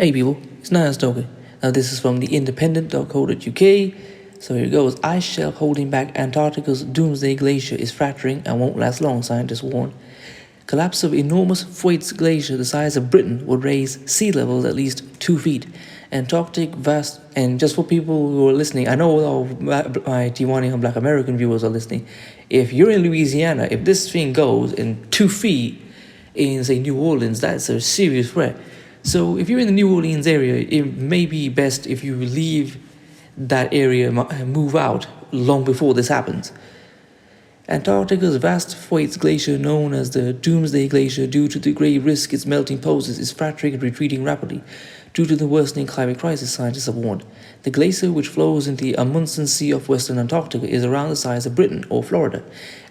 Hey people, it's NIyas713. Now this is from the independent.co.uk. So here it goes. Ice shelf holding back Antarctica's doomsday glacier is fracturing and won't last long, scientists warn. Collapse of enormous Thwaites glacier the size of Britain would raise sea levels at least 2 feet. Antarctic vast, and just for people who are listening, I know all of my Tijuana and Black American viewers are listening. If you're in Louisiana, if this thing goes in 2 feet in, say, New Orleans, that's a serious threat. So if you're in the New Orleans area, it may be best if you leave that area and move out long before this happens. Antarctica's vast Thwaites Glacier, known as the Doomsday Glacier due to the grave risk its melting poses, is fracturing and retreating rapidly due to the worsening climate crisis, scientists have warned. The glacier, which flows into the Amundsen Sea of western Antarctica, is around the size of Britain or Florida,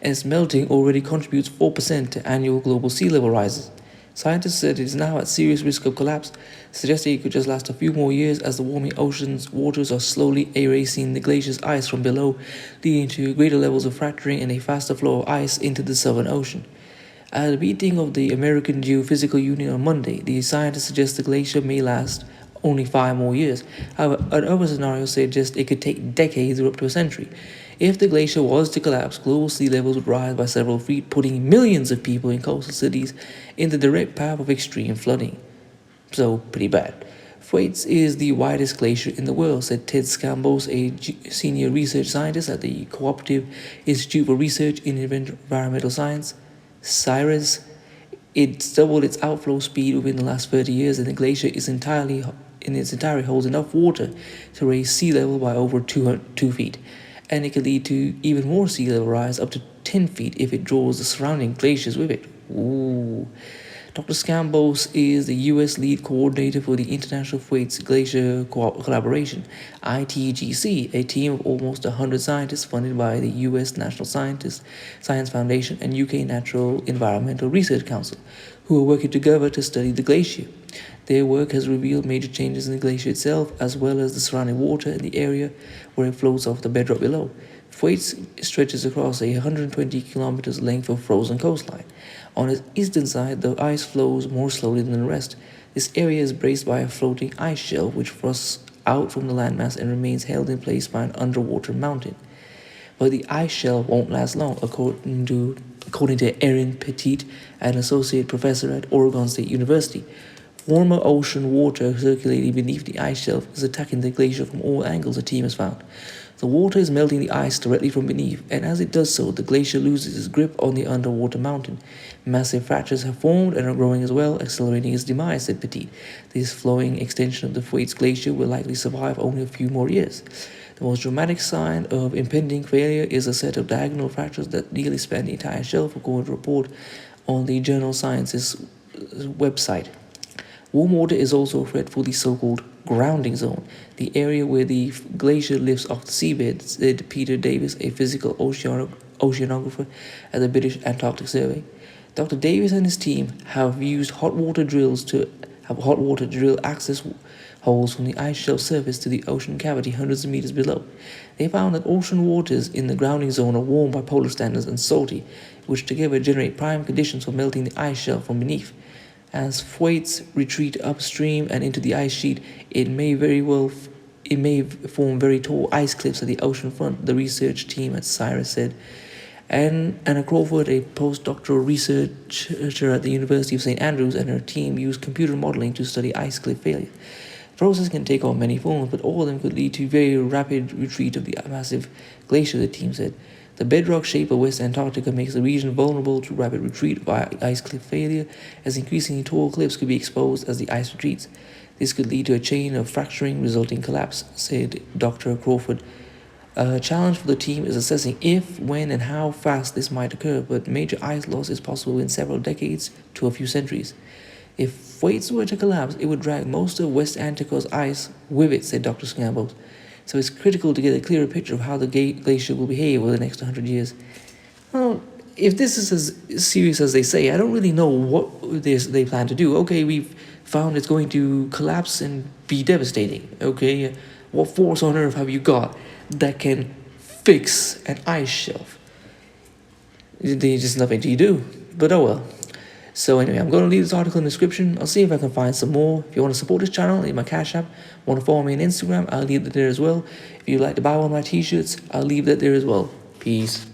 and its melting already contributes 4% to annual global sea level rises. Scientists said it is now at serious risk of collapse, suggesting it could just last a few more years as the warming ocean's waters are slowly erasing the glacier's ice from below, leading to greater levels of fracturing and a faster flow of ice into the Southern Ocean. At a meeting of the American Geophysical Union on Monday, the scientists suggest the glacier may last only 5 more years. However, another scenario suggests it could take decades or up to a century. If the glacier was to collapse, global sea levels would rise by several feet, putting millions of people in coastal cities in the direct path of extreme flooding. So, pretty bad. Thwaites is the widest glacier in the world, said Ted Scambos, a senior research scientist at the Cooperative Institute for Research in Environmental Science, CIRES. It's doubled its outflow speed within the last 30 years, and the glacier is in its entirety holds enough water to raise sea level by over 2 feet. And it could lead to even more sea level rise, up to 10 feet, if it draws the surrounding glaciers with it. Ooh. Dr. Scambos is the U.S. lead coordinator for the International Thwaites Glacier Collaboration, ITGC, a team of almost 100 scientists funded by the U.S. National Science Foundation and UK Natural Environmental Research Council, who are working together to study the glacier. Their work has revealed major changes in the glacier itself, as well as the surrounding water in the area where it flows off the bedrock below. Thwaites stretches across a 120 kilometers length of frozen coastline. On its eastern side, the ice flows more slowly than the rest. This area is braced by a floating ice shelf which thrusts out from the landmass and remains held in place by an underwater mountain. But the ice shelf won't last long, according to Erin Petit, an associate professor at Oregon State University. Warmer ocean water circulating beneath the ice shelf is attacking the glacier from all angles, the team has found. The water is melting the ice directly from beneath, and as it does so, the glacier loses its grip on the underwater mountain. Massive fractures have formed and are growing as well, accelerating its demise, said Petit. This flowing extension of the Thwaites Glacier will likely survive only a few more years. The most dramatic sign of impending failure is a set of diagonal fractures that nearly span the entire shelf, according to a report on the journal Science's website. Warm water is also a threat for the so-called grounding zone, the area where the glacier lifts off the seabed, said Peter Davis, a physical oceanographer at the British Antarctic Survey. Dr. Davis and his team have used hot water drills to drill access holes from the ice shelf surface to the ocean cavity hundreds of meters below. They found that ocean waters in the grounding zone are warm by polar standards and salty, which together generate prime conditions for melting the ice shelf from beneath. As Thwaites retreat upstream and into the ice sheet, it may form very tall ice cliffs at the ocean front, the research team at CIRES said. And Anna Crawford, a postdoctoral researcher at the University of St. Andrews, and her team used computer modeling to study ice cliff failure. The process can take on many forms, but all of them could lead to very rapid retreat of the massive glacier, the team said. The bedrock shape of West Antarctica makes the region vulnerable to rapid retreat via ice cliff failure, as increasingly tall cliffs could be exposed as the ice retreats. This could lead to a chain of fracturing resulting collapse, said Dr. Crawford. A challenge for the team is assessing if, when, and how fast this might occur, but major ice loss is possible in several decades to a few centuries. If Thwaites were to collapse, it would drag most of West Antarctica's ice with it, said Dr. Scambos. So it's critical to get a clearer picture of how the glacier will behave over the next 100 years. Well, if this is as serious as they say, I don't really know what they plan to do. Okay, we've found it's going to collapse and be devastating. Okay, what force on earth have you got that can fix an ice shelf? There's just nothing to do. But oh well. So anyway, I'm going to leave this article in the description. I'll see if I can find some more. If you want to support this channel, leave my Cash App. Want to follow me on Instagram, I'll leave that there as well. If you'd like to buy one of my t-shirts, I'll leave that there as well. Peace.